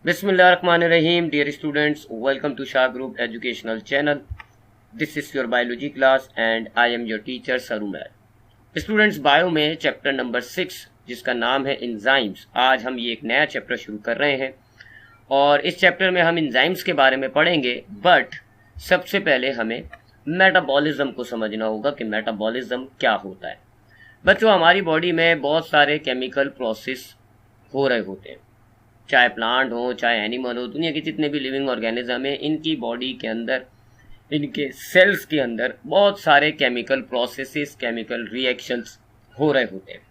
Bismillahirrahmanirrahim. Dear students, welcome to Shah Group Educational Channel. This is your biology class and I am your teacher Sarumer. Students, bio में chapter number 6 जिसका नाम है enzymes, आज हम ये एक नया चैप्टर शुरू कर रहे हैं और इस चैप्टर में हम इंजाइम्स के बारे में पढ़ेंगे। बट सबसे पहले हमें मेटाबॉलिज्म को समझना होगा कि मेटाबॉलिज्म क्या होता है। बच्चों, हमारी बॉडी में बहुत सारे केमिकल प्रोसेस हो रहे होते हैं, चाहे प्लांट हो चाहे एनिमल हो। दुनिया के जितने भी लिविंग ऑर्गेनिज्म है, इनकी बॉडी के अंदर, इनके सेल्स के अंदर बहुत सारे केमिकल प्रोसेसेस, केमिकल रिएक्शंस हो रहे होते हैं।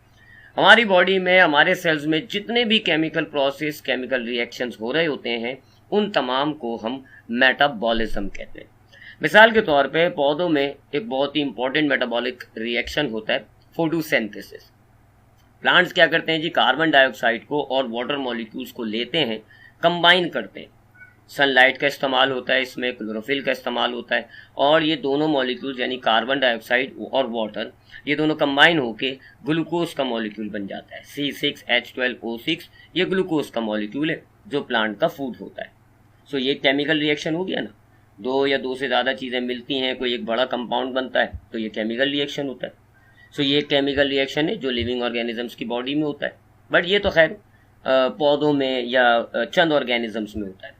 हमारी बॉडी में, हमारे सेल्स में जितने भी केमिकल प्रोसेस, केमिकल रिएक्शंस हो रहे होते हैं, उन तमाम को हम मेटाबॉलिज्म कहते हैं। मिसाल के तौर पे पौधों में एक बहुत ही इंपॉर्टेंट मेटाबॉलिक रिएक्शन होता है फोटोसिंथेसिस। प्लांट्स क्या करते हैं जी, कार्बन डाइऑक्साइड को और वाटर मॉलिक्यूल्स को लेते हैं, कंबाइन करते हैं। सनलाइट का इस्तेमाल होता है, इसमें क्लोरोफिल का इस्तेमाल होता है और ये दोनों मॉलिक्यूल्स यानी कार्बन डाइऑक्साइड और वाटर, ये दोनों कंबाइन होके ग्लूकोज का मॉलिक्यूल बन जाता है, C6H12O6। ये ग्लूकोज का मॉलिक्यूल है जो प्लांट का फूड होता है। सो ये केमिकल रिएक्शन हो गया ना, दो या दो से ज़्यादा चीज़ें मिलती हैं, कोई एक बड़ा कंपाउंड बनता है, तो ये केमिकल रिएक्शन होता है। सो ये केमिकल रिएक्शन है जो लिविंग ऑर्गेनिजम्स की बॉडी में होता है। बट ये तो खैर पौधों में या चंद ऑर्गेनिजम्स में होता है।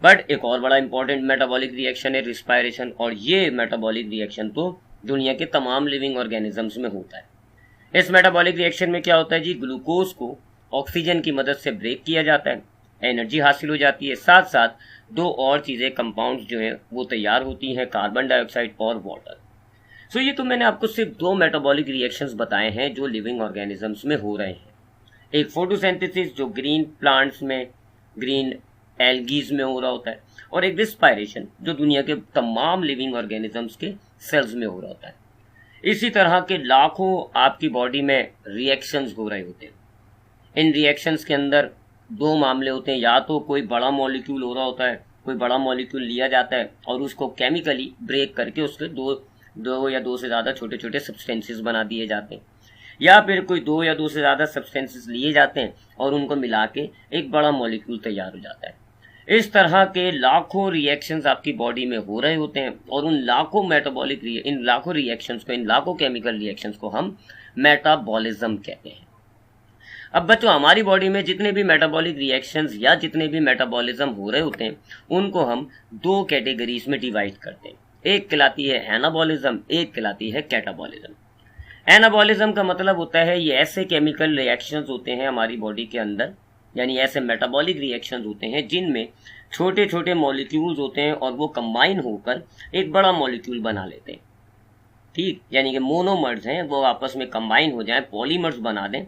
बट एक और बड़ा इंपॉर्टेंट मेटाबॉलिक रिएक्शन है रिस्पायरेशन, और ये मेटाबॉलिक रिएक्शन तो दुनिया के तमाम लिविंग ऑर्गेनिजम्स में होता है। इस मेटाबॉलिक रिएक्शन में क्या होता है जी, ग्लूकोज को ऑक्सीजन की मदद से ब्रेक किया जाता है, एनर्जी हासिल हो जाती है, साथ साथ दो और चीज़ें, कंपाउंड्स जो हैं वो तैयार होती हैं, कार्बन डाइऑक्साइड और वाटर। सो ये तो मैंने आपको सिर्फ दो मेटाबॉलिक रिएक्शंस बताए हैं जो लिविंग ऑर्गेनिजम्स में हो रहे हैं। एक फोटोसिंथेसिस जो ग्रीन प्लांट्स में, ग्रीन एल्गीज में हो रहा होता है, और एक रिस्पायरेशन जो दुनिया के तमाम लिविंग ऑर्गेनिजम्स के सेल्स में हो रहा होता है। इसी तरह के लाखों आपकी बॉडी में रिएक्शंस हो रहे होते हैं। इन रिएक्शंस के अंदर दो मामले होते हैं, या तो कोई बड़ा मॉलिक्यूल हो रहा होता है, कोई बड़ा मॉलिक्यूल लिया जाता है और उसको केमिकली ब्रेक करके उसके दो या दो से ज़्यादा छोटे छोटे सब्सटेंसेस बना दिए जाते हैं, या फिर कोई दो या दो से ज़्यादा सब्सटेंसेस लिए जाते हैं और उनको मिला के एक बड़ा मॉलिक्यूल तैयार हो जाता है। इस तरह के लाखों रिएक्शंस आपकी बॉडी में हो रहे होते हैं और उन लाखों इन लाखों रिएक्शंस को, इन लाखों केमिकल रिएक्शंस को हम मेटाबॉलिज्म कहते हैं। अब बच्चों, हमारी बॉडी में जितने भी मेटाबॉलिक रिएक्शंस या जितने भी मेटाबॉलिज्म हो रहे होते हैं, उनको हम दो कैटेगरीज में डिवाइड करते हैं। एक कहलाती है एनाबॉलिज्म, एक कहलाती है कैटाबॉलिज्म। एनाबॉलिज्म का मतलब होता है ये ऐसे केमिकल रिएक्शंस होते हैं हमारी बॉडी के अंदर, यानी ऐसे मेटाबॉलिक रिएक्शंस होते हैं जिनमें छोटे छोटे मॉलिक्यूल्स होते हैं और वो कंबाइन होकर एक बड़ा मॉलिक्यूल बना लेते हैं। ठीक, यानी कि मोनोमर्स हैं, वो आपस में कंबाइन हो जाएं, पॉलीमर्स बना दें,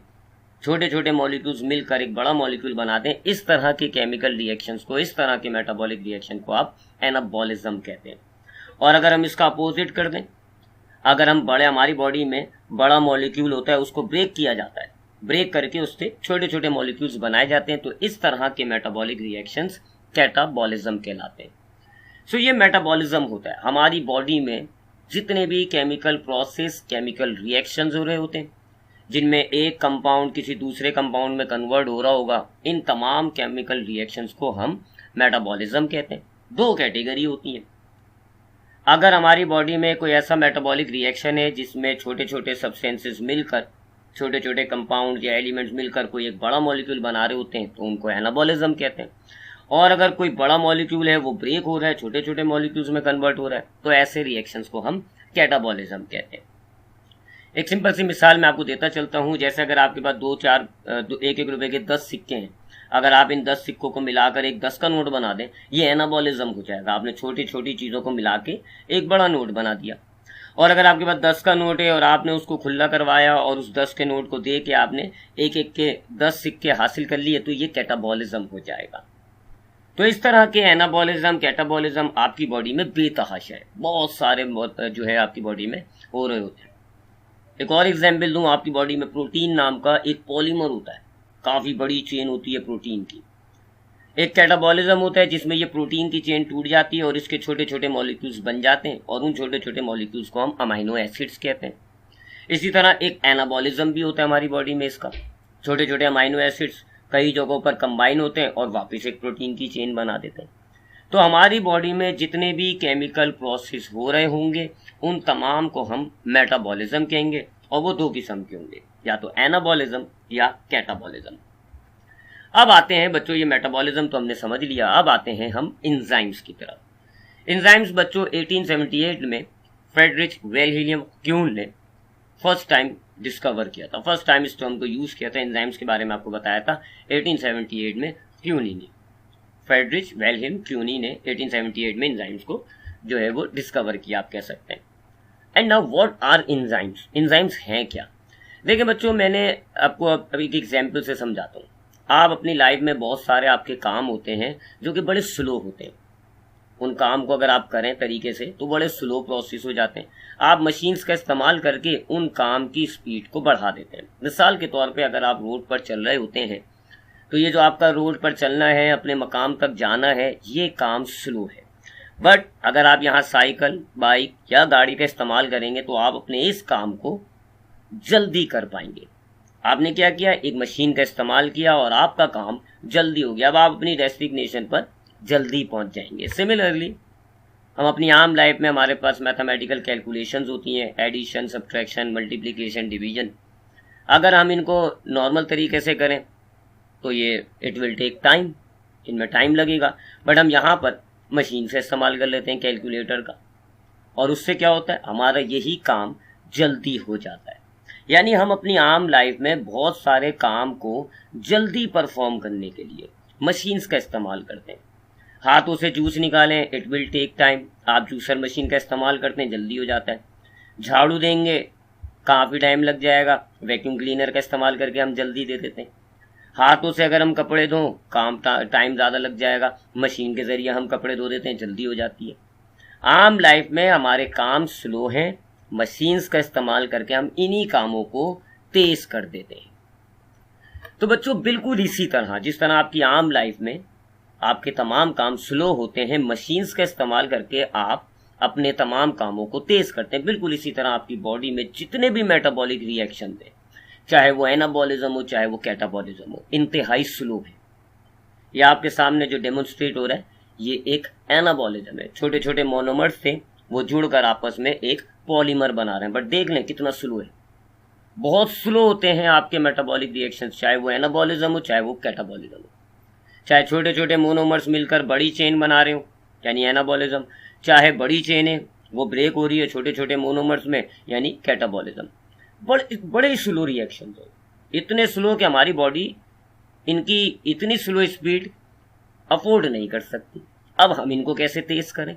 छोटे छोटे मॉलिक्यूल्स मिलकर एक बड़ा मॉलिक्यूल बना दें। इस तरह के केमिकल रिएक्शंस को, इस तरह के मेटाबॉलिक रिएक्शन को आप एनाबॉलिज्म कहते हैं। और अगर हम इसका अपोजिट कर दें, अगर हमारी बॉडी में बड़ा मॉलिक्यूल होता है, उसको ब्रेक किया जाता है, ब्रेक करके उससे छोटे छोटे मॉलिक्यूल्स बनाए जाते हैं, तो इस तरह के मेटाबॉलिक रिएक्शंस कैटाबॉलिज्म कहलाते हैं। सो ये मेटाबॉलिज्म होता है हमारी बॉडी में जितने भी केमिकल प्रोसेस, केमिकल रिएक्शंस हो रहे होते हैं, जिनमें एक कंपाउंड किसी दूसरे कंपाउंड में कन्वर्ट हो रहा होगा, इन तमाम केमिकल रिएक्शंस को हम मेटाबॉलिज्म कहते हैं। दो कैटेगरी होती है। अगर हमारी बॉडी में कोई ऐसा मेटाबॉलिक रिएक्शन है जिसमें छोटे छोटे सब्सटेंसेस मिलकर, छोटे छोटे कंपाउंड या एलिमेंट्स मिलकर कोई एक बड़ा मॉलिक्यूल बना रहे होते हैं, तो उनको एनाबॉलिज्म कहते हैं। और अगर कोई बड़ा मॉलिक्यूल है वो ब्रेक हो रहा है, छोटे छोटे मॉलिक्यूल्स में कन्वर्ट हो रहा है, तो ऐसे रिएक्शंस को हम कैटाबॉलिज्म कहते हैं। एक सिंपल सी मिसाल मैं आपको देता चलता हूँ। जैसे अगर आपके पास एक रुपए के 10 सिक्के हैं, अगर आप इन 10 सिक्कों को मिलाकर एक 10 का नोट बना दें, ये एनाबॉलिज्म हो जाएगा। आपने छोटी छोटी चीज़ों को मिला के एक बड़ा नोट बना दिया। और अगर आपके पास 10 का नोट है और आपने उसको खुला करवाया और उस 10 के नोट को दे के आपने एक एक के 10 सिक्के हासिल कर लिए, तो ये कैटाबॉलिज्म हो जाएगा। तो इस तरह के एनाबॉलिज्म, कैटाबॉलिज्म आपकी बॉडी में बेतहाशा है, बहुत सारे जो है आपकी बॉडी में हो रहे होते हैं। एक और एग्जाम्पल दूं, आपकी बॉडी में प्रोटीन नाम का एक पॉलीमर होता है, काफ़ी बड़ी चेन होती है प्रोटीन की। एक कैटाबॉलिज्म होता है जिसमें ये प्रोटीन की चेन टूट जाती है और इसके छोटे छोटे मॉलिक्यूल्स बन जाते हैं, और उन छोटे छोटे मॉलिक्यूल्स को हम अमाइनो एसिड्स कहते हैं। इसी तरह एक एनाबॉलिज्म भी होता है हमारी बॉडी में, इसका छोटे छोटे अमाइनो एसिड्स कई जगहों पर कंबाइन होते हैं और वापस एक प्रोटीन की चेन बना देते हैं। तो हमारी बॉडी में जितने भी केमिकल प्रोसेस हो रहे होंगे उन तमाम को हम मेटाबॉलिज्म कहेंगे, और वो 2 किस्म के होंगे, या तो एनाबॉलिज्म या कैटाबॉलिज्म। अब आते हैं बच्चों, ये मेटाबॉलिज्म तो हमने समझ लिया, अब आते हैं हम इंजाइम्स की तरफ। इंजाइम्स बच्चों 1878 में फ्रेडरिच विल्हेल्म क्यून ने फर्स्ट टाइम डिस्कवर किया था, फर्स्ट टाइम इस टर्म को यूज किया था। इंजाइम्स के बारे में आपको बताया था 1878 में क्यूनी ने, फ्रेडरिच विल्हेल्म क्यूनी ने 1878 में इंजाइम्स को जो है वो डिस्कवर किया, आप कह सकते हैं। And now what are enzymes, enzymes हैं क्या? देखिए बच्चों, मैंने आपको अभी एक एग्जाम्पल से समझाता हूँ। आप अपनी लाइफ में बहुत सारे आपके काम होते हैं जो कि बड़े स्लो होते हैं, उन काम को अगर आप करें तरीके से तो बड़े स्लो प्रोसेस हो जाते हैं। आप मशीन्स का इस्तेमाल करके उन काम की स्पीड को बढ़ा देते हैं। मिसाल के तौर पे अगर आप रोड पर चल रहे होते हैं तो ये जो आपका रोड पर चलना है, अपने मकाम तक जाना है, ये काम स्लो है। बट अगर आप यहाँ साइकिल, बाइक या गाड़ी का इस्तेमाल करेंगे तो आप अपने इस काम को जल्दी कर पाएंगे। आपने क्या किया, एक मशीन का इस्तेमाल किया और आपका काम जल्दी हो गया। अब आप अपनी डेस्टिनेशन पर जल्दी पहुंच जाएंगे। सिमिलरली हम अपनी आम लाइफ में हमारे पास मैथमेटिकल कैलकुलेशंस होती हैं, एडिशन, सब्ट्रैक्शन, मल्टीप्लिकेशन, डिवीजन। अगर हम इनको नॉर्मल तरीके से करें तो ये इट विल टेक टाइम, इनमें टाइम लगेगा। बट हम यहाँ पर मशीन से इस्तेमाल कर लेते हैं, कैलकुलेटर का, और उससे क्या होता है, हमारा यही काम जल्दी हो जाता है। यानी हम अपनी आम लाइफ में बहुत सारे काम को जल्दी परफॉर्म करने के लिए मशीन्स का इस्तेमाल करते हैं। हाथों से जूस निकालें, इट विल टेक टाइम, आप जूसर मशीन का इस्तेमाल करते हैं, जल्दी हो जाता है। झाड़ू देंगे, काफ़ी टाइम लग जाएगा, वैक्यूम क्लीनर का इस्तेमाल करके हम जल्दी दे देते हैं। हाथों से अगर हम कपड़े धों, टाइम ज़्यादा लग जाएगा, मशीन के ज़रिए हम कपड़े धो देते हैं, जल्दी हो जाती है। आम लाइफ में हमारे काम स्लो हैं, मशीन्स का इस्तेमाल करके हम इन्हीं कामों को तेज कर देते हैं। तो बच्चों बिल्कुल इसी तरह जिस तरह आपकी आम लाइफ में आपके तमाम काम स्लो होते हैं, मशीन्स का इस्तेमाल करके आप अपने तमाम कामों को तेज करते हैं, बिल्कुल इसी तरह आपकी बॉडी में जितने भी मेटाबॉलिक रिएक्शन हैं, चाहे वो एनाबॉलिज्म हो चाहे वो कैटाबॉलिज्म हो, इंतहाई स्लो है। ये आपके सामने जो डेमोन्स्ट्रेट हो रहा है ये एक एनाबॉलिज्म है। छोटे छोटे मोनोमर्स थे, वो जुड़कर आपस में एक पॉलीमर बना रहे हैं। बट देख लें कितना स्लो है, बहुत स्लो होते हैं आपके मेटाबॉलिक रिएक्शंस, चाहे वो एनाबॉलिज्म हो चाहे वो कैटाबॉलिज्म हो। चाहे छोटे छोटे मोनोमर्स मिलकर बड़ी चेन बना रहे हो यानी एनाबॉलिज्म, चाहे बड़ी चेन है वो ब्रेक हो रही है छोटे छोटे मोनोमर्स में यानी कैटाबॉलिज्म। बड़े स्लो रिएक्शन हो, इतने स्लो कि हमारी बॉडी इनकी इतनी स्लो स्पीड अफोर्ड नहीं कर सकती। अब हम इनको कैसे तेज करें?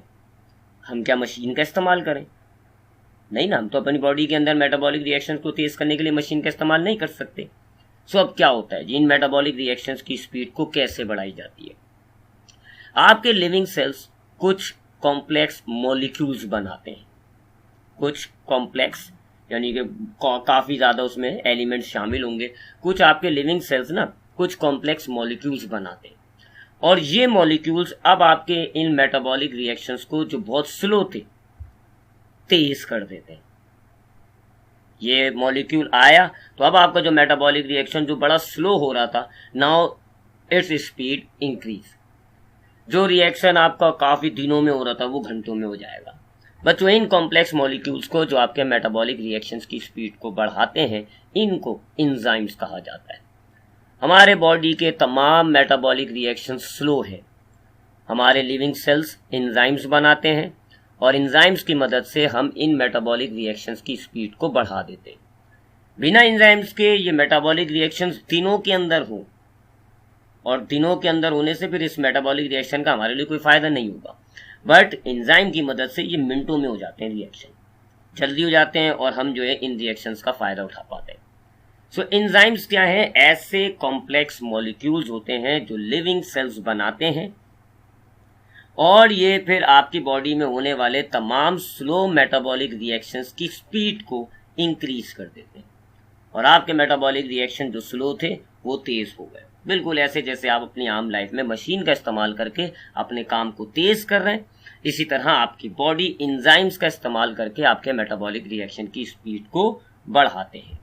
हम क्या मशीन का इस्तेमाल करें? नहीं ना, हम तो अपनी बॉडी के अंदर मेटाबॉलिक रिएक्शंस को तेज करने के लिए मशीन का इस्तेमाल नहीं कर सकते। सो अब क्या होता है, इन मेटाबॉलिक रिएक्शंस की स्पीड को कैसे बढ़ाई जाती है? आपके लिविंग सेल्स कुछ कॉम्प्लेक्स मॉलिक्यूल्स बनाते हैं, कुछ कॉम्प्लेक्स यानी कि काफी ज्यादा उसमें एलिमेंट्स शामिल होंगे। कुछ आपके लिविंग सेल्स ना कुछ कॉम्प्लेक्स मॉलिक्यूल्स बनाते हैं, और ये मॉलिक्यूल्स अब आपके इन मेटाबॉलिक रिएक्शंस को जो बहुत स्लो थे तेज कर देते हैं। ये मॉलिक्यूल आया तो अब आपका जो मेटाबॉलिक रिएक्शन जो बड़ा स्लो हो रहा था, नाउ इट्स स्पीड इंक्रीज। जो रिएक्शन आपका काफी दिनों में हो रहा था वो घंटों में हो जाएगा। बच्चों इन कॉम्प्लेक्स मॉलिक्यूल्स को जो आपके मेटाबॉलिक रिएक्शंस की स्पीड को बढ़ाते हैं, इनको एंजाइम्स कहा जाता है। हमारे बॉडी के तमाम मेटाबॉलिक रिएक्शंस स्लो है, हमारे लिविंग सेल्स एंजाइम्स बनाते हैं और एंजाइम्स की मदद से हम इन मेटाबॉलिक रिएक्शंस की स्पीड को बढ़ा देते हैं। बिना एंजाइम्स के ये मेटाबॉलिक रिएक्शंस दिनों के अंदर हो, और दिनों के अंदर होने से फिर इस मेटाबॉलिक रिएक्शन का हमारे लिए कोई फायदा नहीं होगा। बट एंजाइम की मदद से ये मिनटों में हो जाते हैं, रिएक्शन जल्दी हो जाते हैं और हम जो है इन रिएक्शंस का फायदा उठा पाते हैं। सो एंजाइम्स क्या है? ऐसे कॉम्प्लेक्स मॉलिक्यूल्स होते हैं जो लिविंग सेल्स बनाते हैं और ये फिर आपकी बॉडी में होने वाले तमाम स्लो मेटाबॉलिक रिएक्शंस की स्पीड को इंक्रीज कर देते हैं, और आपके मेटाबॉलिक रिएक्शन जो स्लो थे वो तेज हो गए। बिल्कुल ऐसे जैसे आप अपनी आम लाइफ में मशीन का इस्तेमाल करके अपने काम को तेज कर रहे हैं, इसी तरह आपकी बॉडी एंजाइम्स का इस्तेमाल करके आपके मेटाबॉलिक रिएक्शन की स्पीड को बढ़ाते हैं।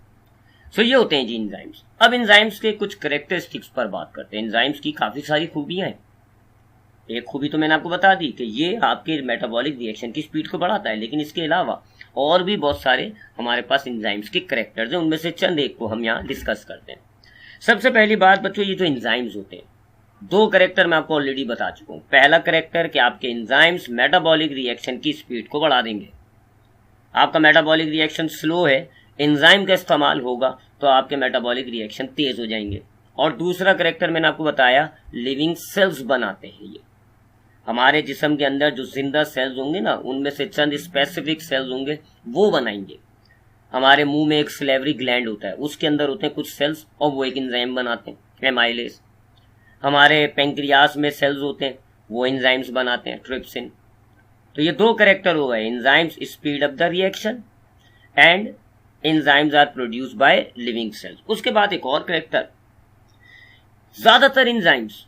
सो ये होते हैं जी एंजाइम्स। अब एंजाइम्स के कुछ कैरेक्टरिस्टिक्स पर बात करते हैं। एंजाइम्स की काफी सारी खूबियां हैं। एक खूबी तो मैंने आपको बता दी कि ये आपके मेटाबॉलिक रिएक्शन की स्पीड को बढ़ाता है, लेकिन इसके अलावा और भी बहुत सारे हमारे पास एंजाइम्स के कैरेक्टर्स हैं। उनमें से चंद एक को हम यहाँ डिस्कस करते हैं। सबसे पहली बात बच्चों, ये जो एंजाइम्स होते हैं, दो कैरेक्टर मैं आपको ऑलरेडी बता चुका हूँ। पहला कैरेक्टर कि आपके एंजाइम्स मेटाबॉलिक रिएक्शन की स्पीड को बढ़ा देंगे। आपका मेटाबॉलिक रिएक्शन स्लो है, एंजाइम का इस्तेमाल होगा तो आपके मेटाबॉलिक रिएक्शन तेज हो जाएंगे। और दूसरा कैरेक्टर मैंने आपको बताया, लिविंग सेल्स बनाते हैं। ये हमारे जिस्म के अंदर जो जिंदा सेल्स होंगे ना, उनमें से चंद स्पेसिफिक सेल्स होंगे, वो बनाएंगे। हमारे मुंह में एक सलेवरी ग्लैंड होता है, उसके अंदर होते हैं कुछ सेल्स और वो एक एंजाइम बनाते हैं, एमाइलेज। हमारे पेंक्रियास में सेल्स होते हैं, वो एंजाइम्स बनाते हैं, ट्रिप्सिन। तो ये दो कैरेक्टर हो गए, enzymes speed up the reaction and enzymes are produced by living cells. उसके बाद एक और कैरेक्टर, ज्यादातर enzymes,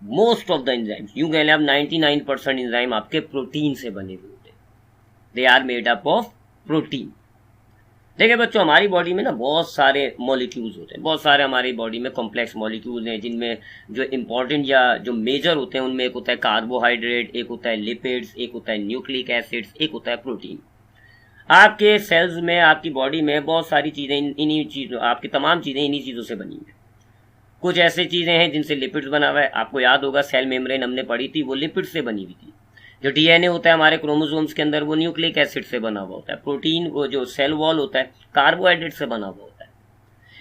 most of the enzymes, यूं कह लें आप 99% एंजाइम आपके प्रोटीन से बने हुए होते हैं। They are made up of protein. देखिए बच्चों, हमारी बॉडी में ना बहुत सारे मॉलिक्यूल्स होते हैं, बहुत सारे हमारी बॉडी में कॉम्प्लेक्स मॉलिक्यूल्स हैं, जिनमें जो इंपॉर्टेंट या जो मेजर होते हैं उनमें एक होता है कार्बोहाइड्रेट, एक होता है लिपिड्स, एक होता है न्यूक्लिक एसिड्स, एक होता है प्रोटीन। आपके सेल्स में, आपकी बॉडी में बहुत सारी चीजें इन्हीं चीजों, आपकी तमाम चीजें इन्हीं चीजों से बनी हैं। कुछ ऐसी चीजें हैं जिनसे लिपिड्स बना हुआ है। आपको याद होगा सेल मेम्ब्रेन हमने पढ़ी थी, वो लिपिड से बनी हुई थी। जो डीएनए होता है हमारे क्रोमोसोम्स के अंदर, वो न्यूक्लिक एसिड से बना हुआ होता है। प्रोटीन, वो जो सेल वॉल होता है, कार्बोहाइड्रेट से बना हुआ होता है।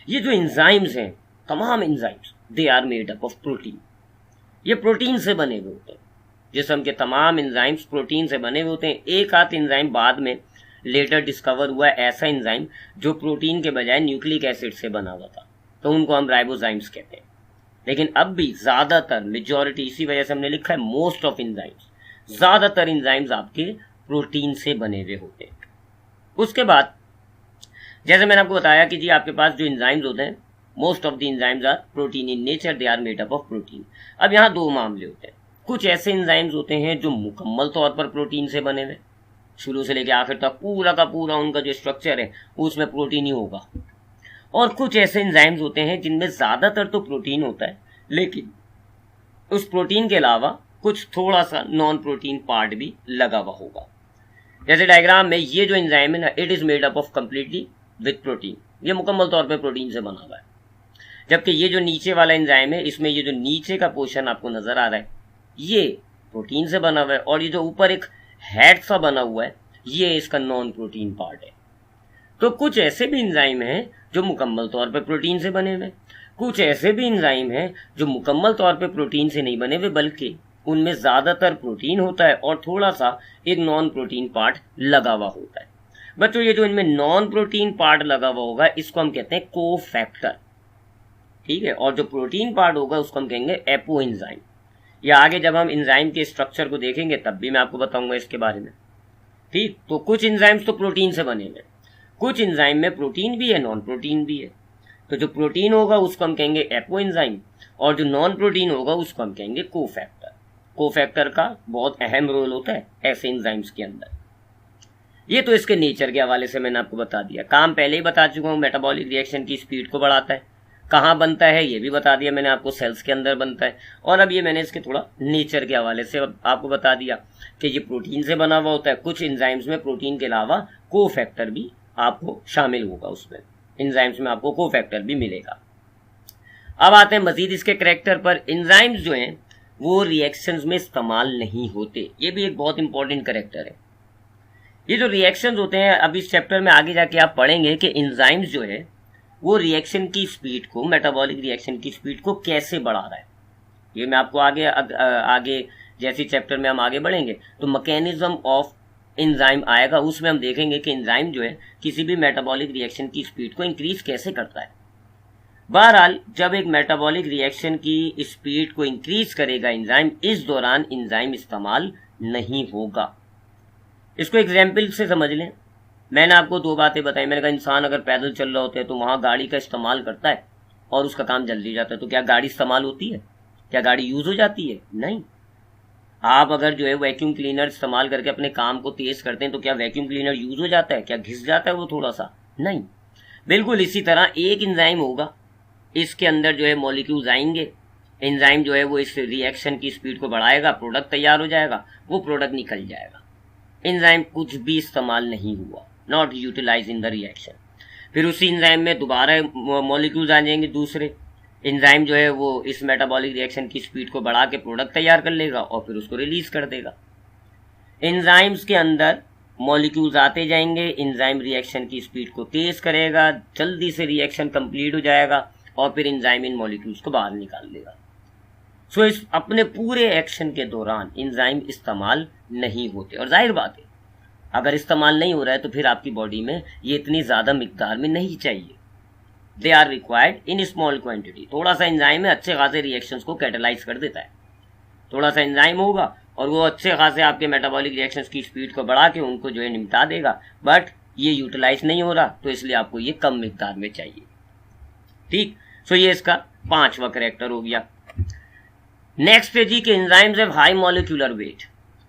ये जो एंजाइम्स हैं, तमाम enzymes, they are made up of protein. ये प्रोटीन से बने हुए होते हैं। जिस्म के तमाम एंजाइम्स प्रोटीन से बने हुए होते हैं। एक आध एंजाइम बाद में लेटर डिस्कवर हुआ है, ऐसा एंजाइम जो प्रोटीन के बजाय न्यूक्लिक एसिड से बना हुआ था, तो उनको हम राइबोजाइम्स कहते हैं। लेकिन अब भी ज्यादातर, मेजॉरिटी, इसी वजह से हमने लिखा है मोस्ट ऑफ एंजाइम्स, ज्यादातर एंजाइम्स आपके प्रोटीन से बने हुए होते हैं। उसके बाद जैसे मैंने आपको बताया कि जी आपके पास जो एंजाइम्स होते हैं, most of the enzymes are protein in nature, they are made up of protein. अब यहाँ दो मामले होते हैं। कुछ ऐसे एंजाइम्स होते हैं जो मुकम्मल तौर पर प्रोटीन से बने हुए, शुरू से लेकर आखिर तक पूरा का पूरा उनका जो स्ट्रक्चर है उसमें प्रोटीन ही होगा। और कुछ ऐसे एंजाइम्स होते हैं जिनमें ज्यादातर तो प्रोटीन होता है, लेकिन उस प्रोटीन के अलावा कुछ थोड़ा सा नॉन प्रोटीन पार्ट भी लगा हुआ होगा। जैसे डायग्राम में ये जो एंजाइम है ना, it is made up of completely with protein, ये मुकम्मल तौर पे प्रोटीन से बना हुआ है। जबकि ये जो नीचे वाला एंजाइम है, इसमें ये जो नीचे का पोर्शन आपको नजर आ रहा है, ये प्रोटीन से बना हुआ है, और ये जो ऊपर एक हेड सा बना हुआ है, ये इसका नॉन प्रोटीन पार्ट है। तो कुछ ऐसे भी एंजाइम हैं जो मुकम्मल तौर पे प्रोटीन से बने हुए, कुछ ऐसे भी एंजाइम हैं जो मुकम्मल तौर पे प्रोटीन से नहीं बने हुए, बल्कि उनमें ज्यादातर प्रोटीन होता है और थोड़ा सा एक नॉन प्रोटीन पार्ट लगा हुआ होता है। बच्चों, ये जो इनमें नॉन प्रोटीन पार्ट लगा हुआ होगा, इसको हम कहते हैं कोफैक्टर, ठीक है। और जो प्रोटीन पार्ट होगा उसको हम कहेंगे एपो एंजाइम। या आगे जब हम एंजाइम के स्ट्रक्चर को देखेंगे तब भी मैं आपको बताऊंगा इसके बारे में, ठीक। तो कुछ एंजाइम्स तो प्रोटीन से बने हैं, कुछ एंजाइम में प्रोटीन भी है, नॉन प्रोटीन भी है। तो जो प्रोटीन होगा उसको हम कहेंगे एपो एंजाइम, और जो नॉन प्रोटीन होगा उसको हम कहेंगे कोफैक्टर। कोफैक्टर का बहुत अहम रोल होता है ऐसे एंजाइम्स के अंदर। ये तो इसके नेचर के हवाले से मैंने आपको बता दिया। काम पहले ही बता चुका हूँ, मेटाबॉलिक रिएक्शन की स्पीड को बढ़ाता है। कहाँ बनता है ये भी बता दिया मैंने आपको, सेल्स के अंदर बनता है। और अब ये मैंने इसके थोड़ा नेचर के हवाले से आपको बता दिया कि ये प्रोटीन से बना हुआ होता है। कुछ एंजाइम्स में प्रोटीन के अलावा कोफैक्टर भी आपको शामिल होगा, उसमें एंजाइम्स में आपको कोफैक्टर भी मिलेगा। अब आते हैं मजीद इसके कैरेक्टर पर। एंजाइम्स जो हैं वो रिएक्शंस में इस्तेमाल नहीं होते, ये भी एक बहुत इंपॉर्टेंट कैरेक्टर है। ये जो रिएक्शंस होते हैं, अब इस चैप्टर में आगे जाके आप पढ़ेंगे कि एंजाइम्स जो है वो रिएक्शन की स्पीड को, मेटाबॉलिक रिएक्शन की स्पीड को कैसे बढ़ा रहा है। ये मैं आपको आगे जैसे चैप्टर में हम आगे बढ़ेंगे तो मैकेनिज्म ऑफ एंजाइम आएगा, उसमें हम देखेंगे कि एंजाइम जो है किसी भी मेटाबॉलिक रिएक्शन की स्पीड को इंक्रीज कैसे करता है। बहरहाल जब एक मेटाबॉलिक रिएक्शन की स्पीड को इंक्रीज करेगा एंजाइम, इस दौरान एंजाइम इस्तेमाल नहीं होगा। इसको एग्जाम्पल से समझ लें। मैंने आपको दो बातें बताई। मैंने कहा इंसान अगर पैदल चल रहा होता है तो वहां गाड़ी का इस्तेमाल करता है और उसका काम जल्दी जाता है, तो क्या गाड़ी इस्तेमाल होती है? क्या गाड़ी यूज हो जाती है? नहीं। आप अगर जो है वैक्यूम क्लीनर इस्तेमाल करके अपने काम को तेज करते हैं तो क्या वैक्यूम क्लीनर यूज हो जाता है? क्या घिस जाता है वो थोड़ा सा? नहीं। बिल्कुल इसी तरह एक एंजाइम होगा, इसके अंदर जो है मॉलिक्यूल्स आएंगे, एंजाइम जो है वो इस रिएक्शन की स्पीड को बढ़ाएगा, प्रोडक्ट तैयार हो जाएगा, वो प्रोडक्ट निकल जाएगा। एंजाइम कुछ भी इस्तेमाल नहीं हुआ, not utilize in the reaction. फिर उसी एंजाइम में दोबारा मॉलिक्यूल्स आ जाएंगे दूसरे, एंजाइम जो है वो इस मेटाबॉलिक रिएक्शन की स्पीड को बढ़ा के प्रोडक्ट तैयार कर लेगा और फिर उसको रिलीज कर देगा। एंजाइम्स के अंदर मॉलिक्यूल्स आते जाएंगे, एंजाइम रिएक्शन की स्पीड को तेज करेगा, जल्दी से रिएक्शन कंप्लीट हो जाएगा और फिर एंजाइम इन मॉलिक्यूल्स को बाहर निकाल देगा। सो इस अपने पूरे एक्शन के दौरान एंजाइम इस्तेमाल नहीं होते, और जाहिर बात है अगर इस्तेमाल नहीं हो रहा है तो फिर आपकी बॉडी में ये इतनी ज़्यादा मिकदार में नहीं चाहिए। They are required in small quantity. थोड़ा सा एंजाइम है, अच्छे खासे रिएक्शंस को कैटेलाइज कर देता है। थोड़ा सा एंजाइम होगा और वो अच्छे खासे आपके मेटाबॉलिक रिएक्शंस की स्पीड को बढ़ा के उनको जो है निपटा देगा, बट ये यूटिलाइज नहीं हो रहा तो इसलिए आपको ये कम मिकदार में चाहिए। ठीक, सो ये इसका 5वां कैरेक्टर हो गया। नेक्स्ट है जी कि enzymes have high molecular wait.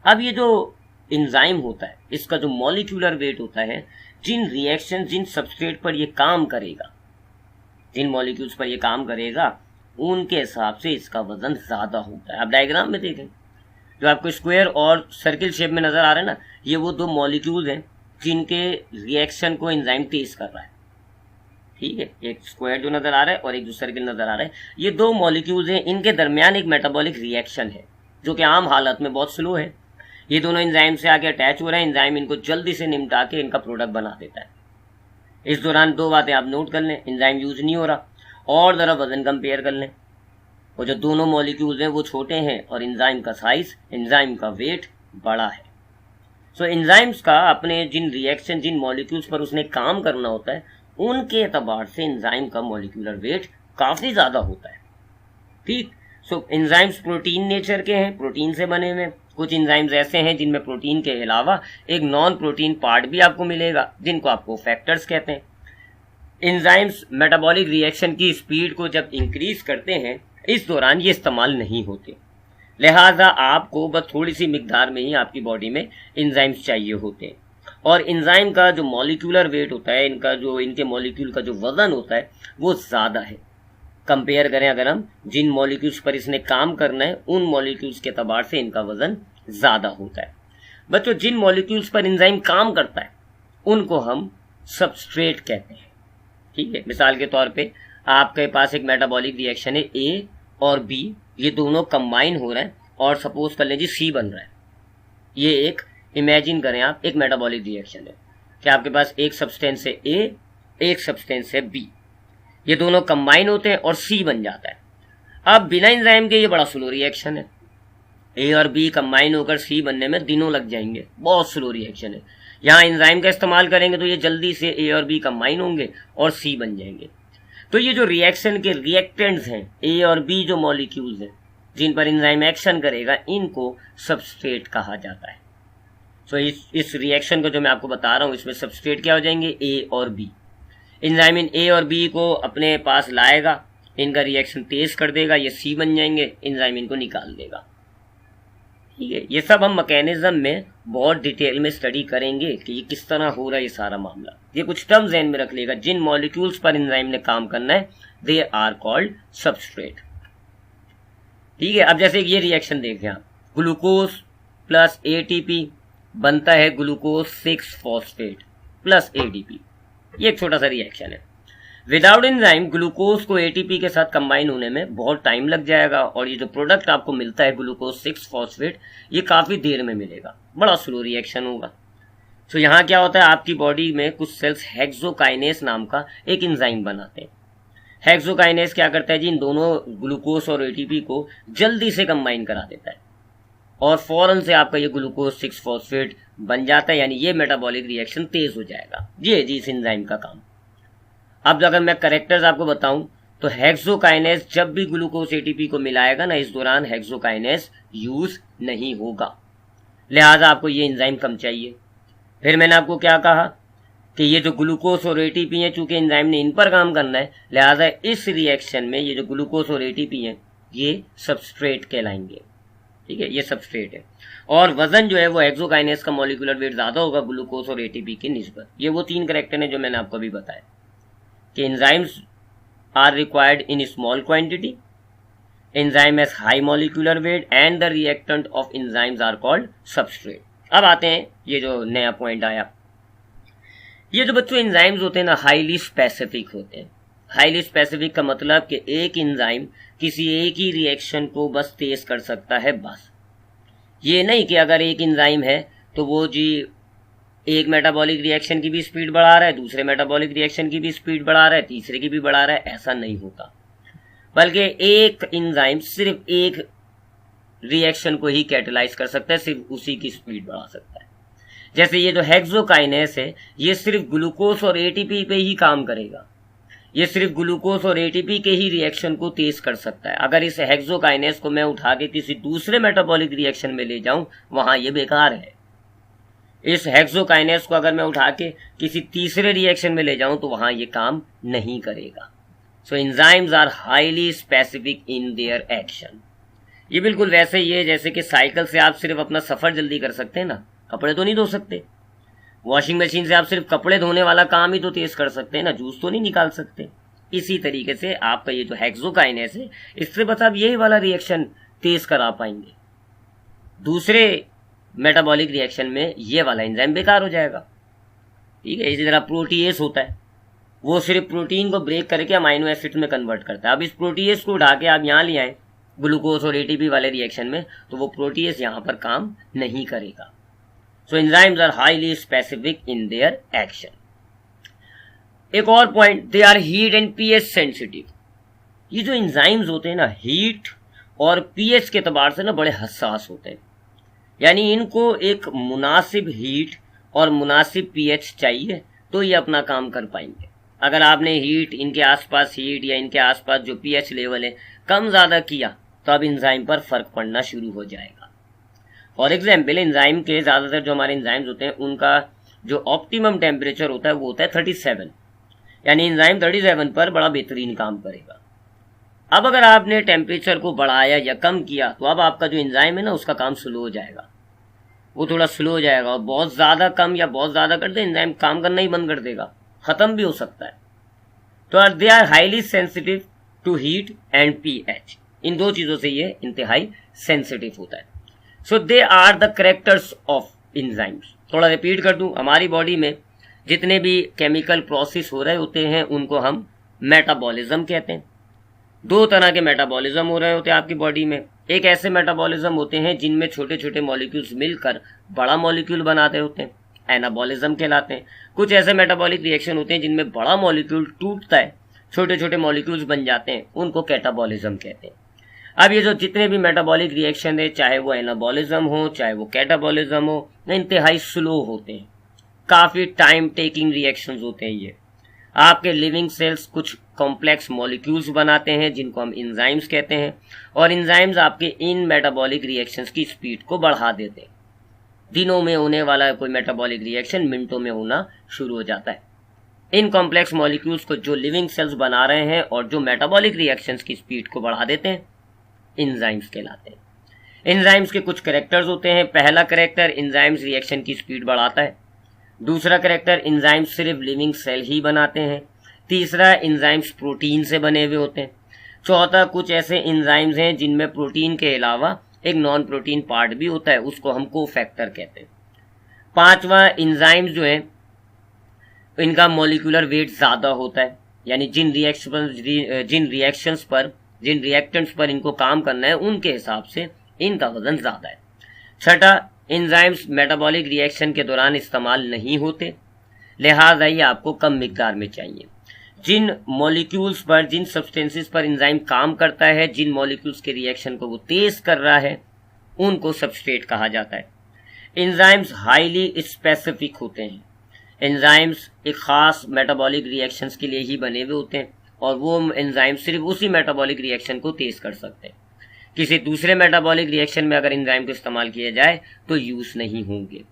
अब ये जो एंजाइम होता है इसका जो मॉलिक्यूलर वेट होता है, जिन रिएक्शन जिन सबस्ट्रेट पर ये काम करेगा, जिन मॉलिक्यूल्स पर ये काम करेगा, उनके हिसाब से इसका वजन ज्यादा होता है। आप डायग्राम में देखें, जो आपको स्क्वायर और सर्किल शेप में नजर आ रहा है ना, ये वो दो मॉलिक्यूल्स हैं जिनके रिएक्शन को एंजाइम तेज कर रहा है। ठीक है, एक स्क्वायर जो नजर आ रहा है और एक जो सर्किल नजर आ रहा है, ये दो मॉलिक्यूल्स हैं, इनके दरमियान एक मेटाबॉलिक रिएक्शन है जो कि आम हालत में बहुत स्लो है। ये दोनों एंजाइम से आके अटैच हो रहे हैं, एंजाइम इनको जल्दी से निपटा के इनका प्रोडक्ट बना देता है। इस दौरान दो बातें आप नोट कर लें, एंजाइम यूज नहीं हो रहा और जरा वजन कंपेयर कर लें, और जो दोनों मॉलिक्यूल्स हैं वो छोटे हैं और एंजाइम का साइज, एंजाइम का वेट बड़ा है। सो एंजाइम्स का अपने जिन रिएक्शन जिन मॉलिक्यूल्स पर उसने काम करना होता है, उनके एतबार से एंजाइम का मॉलिक्यूलर वेट काफी ज्यादा होता है। ठीक, सो एंजाइम्स प्रोटीन नेचर के हैं, प्रोटीन से बने हुए। कुछ एंजाइम्स ऐसे हैं जिनमें प्रोटीन के अलावा एक नॉन प्रोटीन पार्ट भी आपको मिलेगा, जिनको आपको फैक्टर्स कहते हैं। एंजाइम्स मेटाबॉलिक रिएक्शन की स्पीड को जब इंक्रीज करते हैं, इस दौरान ये इस्तेमाल नहीं होते, लिहाजा आपको बस थोड़ी सी मिकदार में ही आपकी बॉडी में एंजाइम्स चाहिए होते हैं। और एंजाइम का जो मॉलिक्यूलर वेट होता है, इनका जो इनके मॉलिक्यूल का जो वजन होता है वो ज्यादा है। कंपेयर करें अगर हम जिन मॉलिक्यूल्स पर इसने काम करना है, उन मॉलिक्यूल्स के एतबार से इनका वजन ज्यादा होता है। बच्चों, जिन मॉलिक्यूल्स पर एंजाइम काम करता है उनको हम सबस्ट्रेट कहते हैं। ठीक है, मिसाल के तौर पे आपके पास एक मेटाबॉलिक रिएक्शन है, ए और बी, ये दोनों कंबाइन हो रहे हैं और सपोज कर लें जी सी बन रहा है। ये एक इमेजिन करें आप, एक मेटाबॉलिक रिएक्शन है कि आपके पास एक सब्सटेंस है ए, एक सब्सटेंस है बी, ये दोनों कंबाइन होते हैं और सी बन जाता है। अब बिना एंजाइम के ये बड़ा स्लो रिएक्शन है, ए और बी कंबाइन होकर सी बनने में दिनों लग जाएंगे, बहुत स्लो रिएक्शन है। यहाँ एंजाइम का इस्तेमाल करेंगे तो ये जल्दी से ए और बी कंबाइन होंगे और सी बन जाएंगे। तो ये जो रिएक्शन के रिएक्टेंट्स हैं, ए और बी जो मॉलिक्यूल्स हैं जिन पर एंजाइम एक्शन करेगा, इनको सबस्ट्रेट कहा जाता है। सो इस रिएक्शन को जो मैं आपको बता रहा हूँ, इसमें सबस्ट्रेट क्या हो जाएंगे, ए और बी। एंजाइम इन ए और बी को अपने पास लाएगा, इनका रिएक्शन तेज कर देगा, ये सी बन जाएंगे, एंजाइम इनको निकाल देगा। ठीक है, ये सब हम मैकेनिज्म में बहुत डिटेल में स्टडी करेंगे कि ये किस तरह हो रहा है ये सारा मामला। ये कुछ टर्म्स ध्यान में रख लेगा, जिन मॉलिक्यूल्स पर एंजाइम ने काम करना है, दे आर कॉल्ड सबस्ट्रेट। ठीक है, अब जैसे ये रिएक्शन देखें आप, ग्लूकोज प्लस एटीपी बनता है ग्लूकोज 6 फॉस्फेट प्लस एडीपी। ये एक छोटा सा रिएक्शन है। विदाउट एंजाइम ग्लूकोज को एटीपी के साथ कंबाइन होने में बहुत टाइम लग जाएगा और ये जो प्रोडक्ट आपको मिलता है ग्लूकोज 6 फॉस्फेट, ये काफी देर में मिलेगा, बड़ा स्लो रिएक्शन होगा। तो यहाँ क्या होता है, आपकी बॉडी में कुछ सेल्स हेक्सोकाइनेस नाम का एक एंजाइम बनाते हैं। हेक्सोकाइनेस क्या करता है जी, इन दोनों ग्लूकोज और एटीपी को जल्दी से कंबाइन करा देता है और फौरन से आपका ये ग्लूकोज 6 फॉस्फेट बन जाता है, यानी ये मेटाबॉलिक रिएक्शन तेज हो जाएगा। ये जी इस एंजाइम का काम। अब अगर मैं करेक्टर्स आपको बताऊं तो हेक्सोकाइनेस जब भी ग्लूकोज एटीपी को मिलाएगा ना, इस दौरान हेक्सोकाइनेस यूज नहीं होगा, लिहाजा आपको ये एंजाइम कम चाहिए। फिर मैंने आपको क्या कहा कि ये जो ग्लूकोज और एटीपी है, चूंकि एंजाइम ने इन पर काम करना है, लिहाजा इस रिएक्शन में ये जो ग्लूकोज और एटीपी है ये सबस्ट्रेट कहलाएंगे। ठीक है, ये सबस्ट्रेट है और वजन जो है वो हेक्सोकाइनेस का मॉलिक्यूलर वेट ज्यादा होगा ग्लूकोज और एटीपी की निस्बत। ये वो 3 कैरेक्टर हैं जो मैंने आपको अभी बताया। कि enzymes are required in small quantity, enzyme has high molecular weight and the reactant of enzymes are called substrate. अब आते हैं ये जो नया पॉइंट आया, ये जो बच्चों एंजाइम्स होते हैं ना हाईली स्पेसिफिक होते हैं। हाईली स्पेसिफिक का मतलब कि एक एंजाइम किसी एक ही रिएक्शन को बस तेज कर सकता है, बस ये नहीं कि अगर एक एंजाइम है तो वो जी एक मेटाबॉलिक रिएक्शन की भी स्पीड बढ़ा रहा है, दूसरे मेटाबॉलिक रिएक्शन की भी स्पीड बढ़ा रहा है, तीसरे की भी बढ़ा रहा है, ऐसा नहीं होता। बल्कि एक एंजाइम सिर्फ एक रिएक्शन को ही कैटेलाइज कर सकता है, सिर्फ उसी की स्पीड बढ़ा सकता है। जैसे ये जो हेक्सोकाइनेस है ये सिर्फ ग्लूकोज और एटीपी पे ही काम करेगा, ये सिर्फ ग्लूकोज और एटीपी के ही रिएक्शन को तेज कर सकता है। अगर इस हेक्सोकाइनेस को मैं उठा के किसी दूसरे मेटाबॉलिक रिएक्शन में ले जाऊं वहां ये बेकार है। इस हेक्सोकाइनेस को अगर मैं उठा के किसी तीसरे रिएक्शन में ले जाऊं तो वहां ये काम नहीं करेगा। So enzymes are highly specific in their action. ये बिल्कुल वैसे ही है जैसे कि साइकिल से आप सिर्फ अपना सफर जल्दी कर सकते हैं ना, कपड़े तो नहीं धो सकते। वॉशिंग मशीन से आप सिर्फ कपड़े धोने वाला काम ही तो तेज कर सकते हैं ना, जूस तो नहीं निकाल सकते। इसी तरीके से आपका ये जो हेक्सोकाइनेस है इससे बस आप यही वाला रिएक्शन तेज करा पाएंगे, दूसरे मेटाबॉलिक रिएक्शन में ये वाला एंजाइम बेकार हो जाएगा। ठीक है, इसी तरह प्रोटीएस होता है, वो सिर्फ प्रोटीन को ब्रेक करके अमाइनो एसिड में कन्वर्ट करता है। अब इस प्रोटीएस को उठा के आप यहाँ ले आए ग्लूकोज और एटीपी वाले रिएक्शन में तो वो प्रोटीएस यहाँ पर काम नहीं करेगा। So enzymes are highly specific in their action. एक और point, they are heat and pH sensitive. ये जो एंजाइम्स होते हैं ना हीट और पीएच के एतबार से ना बड़े हसास होते हैं, यानी इनको एक मुनासिब हीट और मुनासिब पीएच चाहिए तो ये अपना काम कर पाएंगे। अगर आपने हीट, इनके आसपास हीट या इनके आसपास जो पीएच लेवल है कम ज्यादा किया तो अब एंजाइम पर फर्क पड़ना शुरू हो जाएगा। फॉर एग्जाम्पल एंजाइम के ज्यादातर जो हमारे एंजाइम्स होते हैं उनका जो ऑप्टिमम टेम्परेचर होता है वो होता है 37, यानी एंजाइम 37 पर बड़ा बेहतरीन काम करेगा। अब अगर आपने टेम्परेचर को बढ़ाया या कम किया तो अब आपका जो एंजाइम है ना उसका काम स्लो हो जाएगा, वो थोड़ा स्लो हो जाएगा। और बहुत ज्यादा कम या बहुत ज्यादा कर दे एंजाइम काम करना ही बंद कर देगा, खत्म भी हो सकता है। तो they are highly sensitive to heat and pH, इन दो चीजों से ये इंतहाई सेंसिटिव होता है। So they are the characters of enzymes. थोड़ा रिपीट कर दूं, हमारी बॉडी में जितने भी केमिकल प्रोसेस हो रहे होते हैं उनको हम मेटाबॉलिज्म कहते हैं। दो तरह के मेटाबॉलिज्म हो रहे होते हैं आपकी बॉडी में। एक ऐसे मेटाबॉलिज्म होते हैं जिनमें छोटे छोटे मॉलिक्यूल्स मिलकर बड़ा मॉलिक्यूल बनाते होते हैं, एनाबॉलिज्म कहलाते हैं। कुछ ऐसे मेटाबॉलिक रिएक्शन होते हैं जिनमें बड़ा मॉलिक्यूल टूटता है, छोटे छोटे मॉलिक्यूल्स बन जाते हैं, उनको कैटाबॉलिज्म कहते हैं। अब ये जो जितने भी मेटाबॉलिक रिएक्शन है, चाहे वो एनाबॉलिज्म हो चाहे वो कैटाबॉलिज्म हो, इंतहाई स्लो होते हैं, काफी टाइम टेकिंग रिएक्शंस होते हैं। ये आपके लिविंग सेल्स कुछ कॉम्प्लेक्स मॉलिक्यूल्स बनाते हैं जिनको हम एंजाइम्स कहते हैं, और एंजाइम्स आपके इन मेटाबॉलिक रिएक्शंस की स्पीड को बढ़ा देते हैं। दिनों में होने वाला कोई मेटाबॉलिक रिएक्शन मिनटों में होना शुरू हो जाता है। इन कॉम्प्लेक्स मॉलिक्यूल्स को जो लिविंग सेल्स बना रहे हैं और जो मेटाबॉलिक रिएक्शंस की स्पीड को बढ़ा देते हैं एंजाइम्स कहलाते हैं। एंजाइम्स के कुछ कैरेक्टर्स होते हैं। पहला कैरेक्टर, एंजाइम्स रिएक्शन की स्पीड बढ़ाता है। दूसरा कैरेक्टर, एंजाइम्स सिर्फ लिविंग सेल ही बनाते हैं। तीसरा, एंजाइम्स प्रोटीन से बने हुए होते हैं। चौथा, कुछ ऐसे एंजाइम्स हैं जिनमें प्रोटीन के अलावा एक नॉन प्रोटीन पार्ट भी होता है, उसको हम कोफैक्टर कहते हैं। पांचवा, एंजाइम्स जो है इनका मॉलिक्यूलर वेट ज्यादा होता है, यानी जिन रिएक्टेंट्स पर इनको काम करना है उनके हिसाब से इनका वजन ज्यादा है। छठा, एंजाइम्स मेटाबॉलिक रिएक्शन के दौरान इस्तेमाल नहीं होते, लिहाजा ये आपको कम मिकदार में चाहिए। जिन मॉलिक्यूल्स पर, जिन सब्सटेंसेस पर एंजाइम काम करता है, जिन मॉलिक्यूल्स के रिएक्शन को वो तेज कर रहा है, उनको सबस्ट्रेट कहा जाता है। एंजाइम्स हाईली स्पेसिफिक होते हैं। एंजाइम्स एक खास मेटाबॉलिक रिएक्शंस के लिए ही बने हुए होते हैं और वो एंजाइम सिर्फ उसी मेटाबॉलिक रिएक्शन को तेज कर सकते हैं। किसी दूसरे मेटाबॉलिक रिएक्शन में अगर एंजाइम को इस्तेमाल किया जाए तो यूज नहीं होंगे।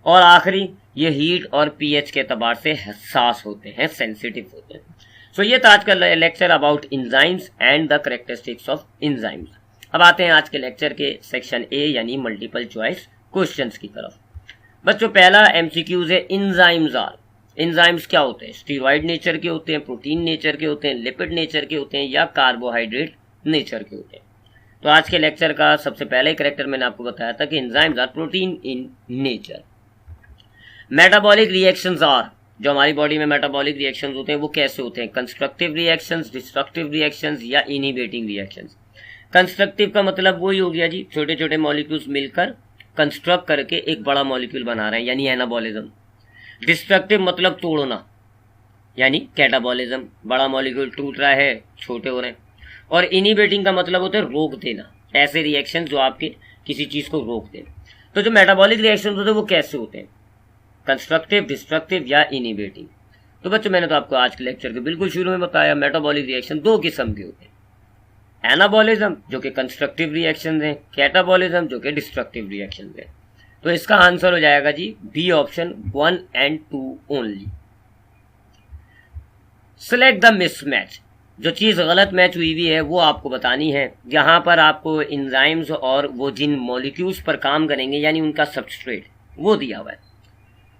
और आखिरी, ये हीट और पीएच के एतबार से हसास होते हैं, सेंसिटिव होते हैं। सो ये था आज का lecture about enzymes and the characteristics of enzymes. अब आते हैं आज के लेक्चर के सेक्शन ए यानी मल्टीपल चॉइस क्वेश्चंस की तरफ। बच्चों, पहला एमसीक्यूज है, एंजाइम्स आर। एंजाइम्स क्या होते हैं, स्टीरॉइड नेचर के होते हैं, प्रोटीन नेचर के होते हैं, लिपिड नेचर के होते हैं या कार्बोहाइड्रेट नेचर के होते हैं। तो आज के लेक्चर का सबसे पहले कैरेक्टर मैंने आपको बताया था कि enzymes are protein in nature. Metabolic reactions are, जो हमारी बॉडी में मेटाबॉलिक रिएक्शंस होते हैं वो कैसे होते हैं, कंस्ट्रक्टिव रिएक्शंस, डिस्ट्रक्टिव रिएक्शंस या इनहिबिटिंग रिएक्शंस। कंस्ट्रक्टिव का मतलब वही हो गया जी, छोटे छोटे मॉलिक्यूल्स मिलकर कंस्ट्रक्ट करके एक बड़ा मॉलिक्यूल बना रहे हैं यानी एनाबॉलिज्म। डिस्ट्रक्टिव मतलब तोड़ना यानी कैटाबॉलिज्म, बड़ा मॉलिक्यूल टूट रहा है, छोटे हो रहे हैं। और इनहिबिटिंग का मतलब होता है रोक देना, ऐसे रिएक्शन जो आपके किसी चीज को रोक दें। तो जो मेटाबॉलिक रिएक्शन होते हैं वो कैसे होते हैं, कंस्ट्रक्टिव, डिस्ट्रक्टिव या इनहिबिटिंग। तो बच्चों मैंने तो आपको आज के लेक्चर के बिल्कुल शुरू में बताया, मेटाबॉलिक रिएक्शन दो किस्म के होते हैं, एनाबॉलिज्म जो कि कंस्ट्रक्टिव रिएक्शन है, कैटाबॉलिज्म जो कि डिस्ट्रक्टिव रिएक्शन है। तो इसका आंसर हो जाएगा जी B option 1 and 2 only. Select the mismatch, जो चीज गलत मैच हुई हुई है वो आपको बतानी है। यहां पर आपको एंजाइम्स और वो जिन मॉलिक्यूल्स पर काम करेंगे यानी उनका सबस्ट्रेट वो दिया हुआ है।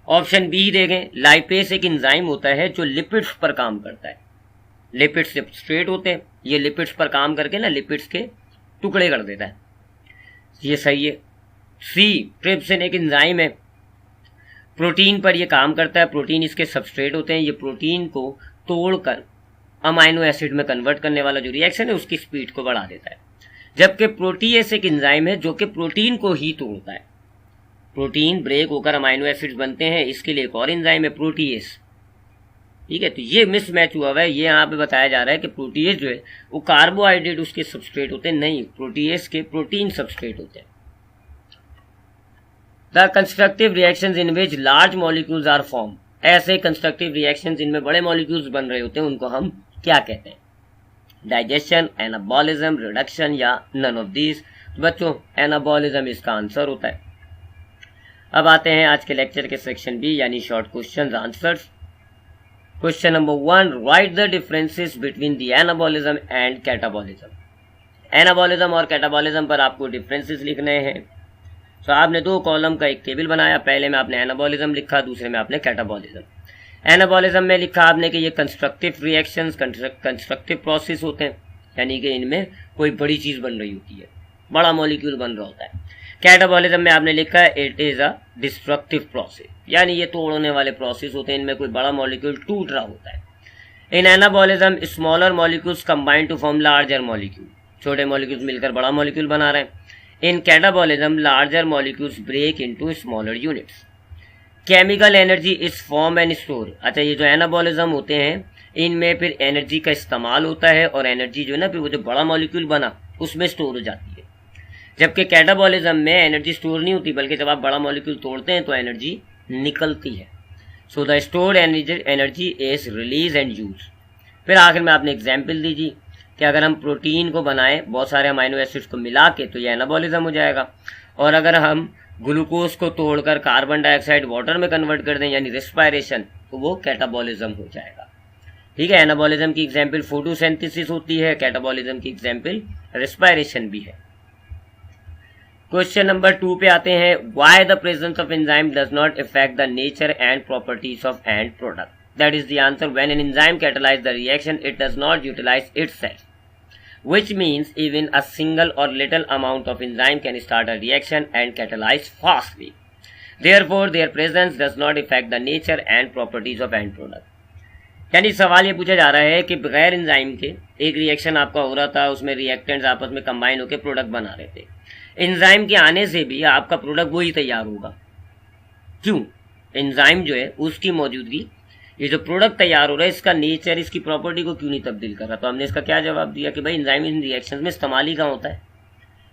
ऑप्शन बी देखें, लाइपेस एक एंजाइम होता है जो लिपिड्स पर काम करता है, लिपिड्स सबस्ट्रेट होते हैं, ये लिपिड्स पर काम करके ना लिपिड्स के टुकड़े कर देता है, ये सही है। सी, ट्रिप्सिन एक एंजाइम है, प्रोटीन पर ये काम करता है, प्रोटीन इसके सबस्ट्रेट होते हैं, ये प्रोटीन को तोड़कर अमाइनो एसिड में कन्वर्ट करने वाला जो रिएक्शन है उसकी स्पीड को बढ़ा देता है। जबकि प्रोटीएस एक एंजाइम है जो कि प्रोटीन को ही तोड़ता है, प्रोटीन ब्रेक होकर अमाइनो एसिड्स बनते हैं, इसके लिए एक और एंजाइम है प्रोटीएस। ठीक है, तो ये मिसमैच हुआ है, ये यहाँ पे बताया जा रहा है कि प्रोटीएस जो है वो कार्बोहाइड्रेट उसके सबस्ट्रेट होते हैं, नहीं, प्रोटीएस के प्रोटीन सबस्ट्रेट होते हैं। The constructive reactions in which large molecules are form, ऐसे कंस्ट्रक्टिव रिएक्शंस जिनमें बड़े मॉलिक्यूल्स बन रहे होते हैं उनको हम क्या कहते हैं, डाइजेशन, एनाबॉलिज्म, रिडक्शन या नन ऑफ दीज। बच्चों एनाबॉलिज्म इसका आंसर होता है। अब आते हैं आज के लेक्चर के सेक्शन बी यानी short questions answers. Question number 1, right the differences between the anabolism and catabolism. Anabolism और कैटाबॉलिज्म पर आपको डिफरेंसेस लिखने हैं। तो आपने दो कॉलम का एक टेबल बनाया, पहले में आपने एनाबॉलिज्म लिखा, दूसरे में आपने कैटाबॉलिज्म। एनाबॉलिज्म में लिखा आपने कि ये कंस्ट्रक्टिव रिएक्शंस, कंस्ट्रक्टिव प्रोसेस होते हैं, यानी कि इनमें कोई बड़ी चीज बन रही होती है, बड़ा मॉलिक्यूल बन रहा होता है। कैटाबॉलिज्म में आपने लिखा है it is a destructive process, यानी ये तोड़ने वाले प्रोसेस होते हैं, इनमें कोई बड़ा मॉलिक्यूल टूट रहा होता है। In anabolism smaller molecules combine to form larger molecule, छोटे मॉलिक्यूल्स मिलकर बड़ा मॉलिक्यूल बना रहे हैं। In catabolism larger molecules break into smaller units. Chemical energy is form and store. अच्छा, ये जो एनाबॉलिज्म होते हैं इनमें फिर एनर्जी का इस्तेमाल होता है और एनर्जी जो है ना फिर वो जो बड़ा मॉलिक्यूल बना उसमें स्टोर हो जाती है। जबकि कैटाबॉलिज्म में एनर्जी स्टोर नहीं होती, बल्कि जब आप बड़ा मॉलिक्यूल तोड़ते हैं तो एनर्जी निकलती है। So the stored energy is release and use. फिर आखिर में आपने एग्जाम्पल दीजिए कि अगर हम प्रोटीन को बनाएं बहुत सारे अमाइनो एसिड्स को मिला के तो ये एनाबॉलिज्म हो जाएगा, और अगर हम ग्लूकोज को तोड़कर कार्बन डाइऑक्साइड वाटर में कन्वर्ट कर दें यानी रेस्पायरेशन, तो वो कैटाबॉलिज्म हो जाएगा। ठीक है, एनाबॉलिज्म की एग्जाम्पल फोटोसिंथेसिस होती है, कैटाबॉलिज्म की एग्जाम्पल रेस्पायरेशन भी है। क्वेश्चन नंबर 2 पे आते हैं, why the presence of enzyme does not affect the nature and properties of and product. That is the answer. When an enzyme catalyzes the reaction, it does not utilize itself, which means even a single or little amount of enzyme can start a reaction and catalyze fastly. Therefore, their presence does not affect the nature and properties of end product. यानी सवाल ये पूछा जा रहा है कि बगैर enzyme के एक रिएक्शन आपका हो रहा था, उसमें रिएक्टेंट्स आपस में कंबाइन होकर प्रोडक्ट बना रहे थे, एंजाइम के आने से भी आपका प्रोडक्ट वही तैयार होगा। क्यों? एंजाइम जो है उसकी मौजूदगी, ये जो प्रोडक्ट तैयार हो रहा है इसका नेचर, इसकी प्रॉपर्टी को क्यों नहीं तब्दील कर रहा। तो हमने इसका क्या जवाब दिया कि भाई एंजाइम इन रिएक्शंस में इस्तेमाल ही कहाँ होता है,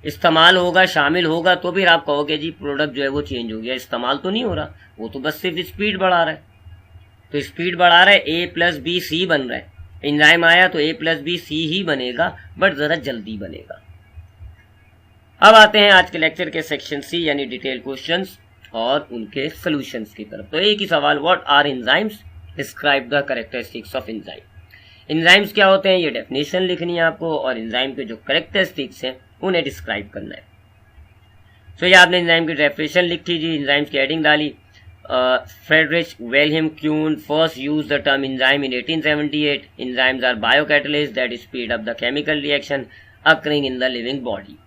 इस्तेमाल होगा, शामिल होगा तो फिर आप कहोगे जी प्रोडक्ट जो है वो चेंज हो गया। इस्तेमाल तो नहीं हो रहा, वो तो बस सिर्फ स्पीड बढ़ा रहा है। तो स्पीड बढ़ा रहा है, A+B+C बन रहा है, एंजाइम आया तो A+B+C ही बनेगा, बट जरा जल्दी बनेगा। अब आते हैं आज के लेक्चर के सेक्शन सी यानी डिटेल क्वेश्चंस और उनके सॉल्यूशंस की तरफ। तो एक ही सवाल, what are enzymes, describe the characteristics of enzyme. Enzymes क्या होते हैं ये डेफिनेशन लिखनी है आपको, और एंजाइम के जो कैरेक्टरिस्टिक्स हैं उन्हें डिस्क्राइब करना है। तो ये आपने एंजाइम की डेफिनेशन लिखी जी, एंजाइम्स की हेडिंग डाली, Friedrich Wilhelm Kuhn first used the term enzyme in 1878. Enzymes are biocatalysts that speed up the chemical reaction occurring in the living body.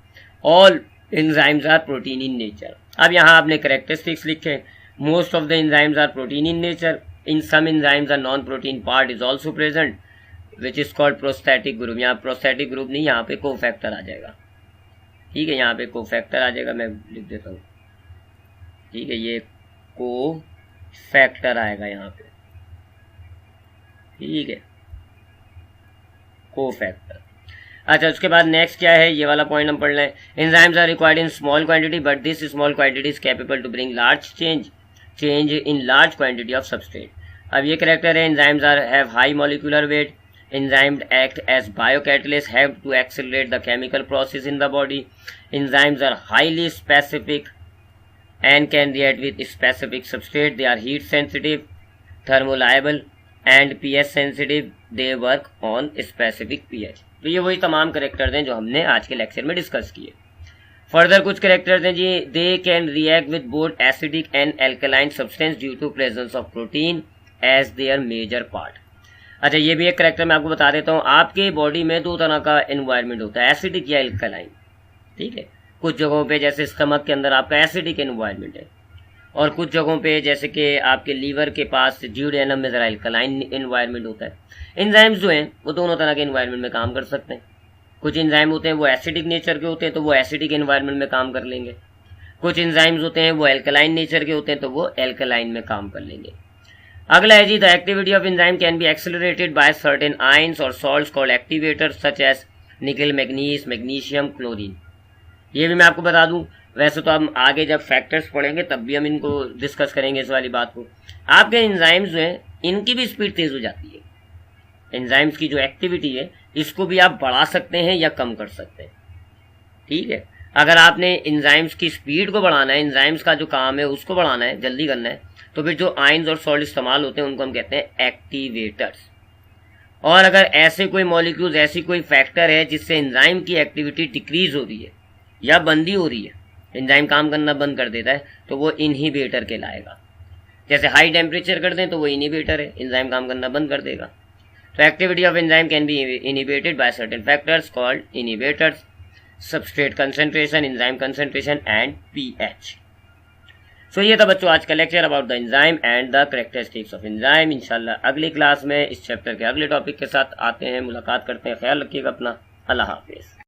All enzymes are protein in nature. अब यहाँ आपने characteristics लिखे. Most of the enzymes are protein in nature. In some enzymes a non-protein part is also present, which is called prosthetic group. यहाँ prosthetic group नहीं, यहाँ पे cofactor आ जाएगा. ठीक है, यहाँ पे cofactor आ जाएगा, मैं लिख देता हूँ. ठीक है, ये कोफैक्टर आएगा यहाँ पे. ठीक है, कोफैक्टर. अच्छा, उसके बाद नेक्स्ट क्या है, ये वाला पॉइंट हम पढ़ लें. Enzymes are required in small quantity but this small quantity is capable to bring large change in large quantity of substrate. अब ये करेक्टर है, enzymes are have high molecular weight. Enzymes act as biocatalysts, have to accelerate the chemical process in the body. Enzymes are highly specific and can react with specific substrate. They are heat sensitive, thermolabile and pH sensitive. They work on specific pH. तो ये वही तमाम characters हैं जो हमने आज के lecture में डिस्कस किए. फर्दर कुछ करेक्टर्स हैं जी. They can react with both acidic and alkaline substance due to presence of protein as their major part. अच्छा, ये भी एक करेक्टर मैं आपको बता देता हूँ. आपके बॉडी में दो तरह का एनवायरनमेंट होता है, एसिडिक या एल्कलाइन. ठीक है, कुछ जगहों पे जैसे स्टमक के अंदर आपका एसिडिक एनवायरनमेंट है, और कुछ जगहों पे जैसे कि आपके लीवर के पास ड्यूडेनम में ज़रा एल्कलाइन एनवायरनमेंट होता है. एंजाइम्स जो हैं वो दोनों तरह के एनवायरनमेंट में काम कर सकते हैं. कुछ एंजाइम होते हैं वो एसिडिक नेचर के होते हैं, तो वो एसिडिक एनवायरनमेंट में काम कर लेंगे. कुछ एंजाइम्स होते हैं वो एल्कलाइन नेचर के होते हैं, तो वो एल्कलाइन में काम कर लेंगे. अगला है जी, the activity of enzyme can be accelerated by certain ions और salts called activators such as nickel, manganese, magnesium, chlorine. ये भी मैं आपको बता दूं, वैसे तो हम आगे जब फैक्टर्स पढ़ेंगे तब भी हम इनको डिस्कस करेंगे इस वाली बात को. आपके एंजाइम्स जो हैं इनकी भी स्पीड तेज हो जाती है. एंजाइम्स की जो एक्टिविटी है इसको भी आप बढ़ा सकते हैं या कम कर सकते हैं. ठीक है, अगर आपने एंजाइम्स की स्पीड को बढ़ाना है, एंजाइम्स का जो काम है उसको बढ़ाना है, जल्दी करना है, तो फिर जो आयंस और सॉल्ट इस्तेमाल होते हैं उनको हम कहते हैं एक्टिवेटर्स. और अगर ऐसे कोई मॉलिक्यूल्स, ऐसी कोई फैक्टर है जिससे एंजाइम की एक्टिविटी डिक्रीज हो रही है या बंदी हो रही है, एंजाइम काम करना बंद कर देता है, तो वो इनहिबिटर कहलाएगा. जैसे हाई टेम्परेचर कर दें तो वो इनहिबिटर है, एंजाइम काम करना बंद कर देगा. तो activity of enzyme can be inhibited by certain factors called inhibitors. Substrate concentration, enzyme concentration and pH. So ये था बच्चों आज का lecture about the enzyme and the characteristics of enzyme. इंशाल्लाह अगली क्लास में इस चैप्टर के अगले टॉपिक के साथ आते हैं, मुलाकात करते हैं. ख्याल रखिएगा अपना. अल्लाह हाफिज़.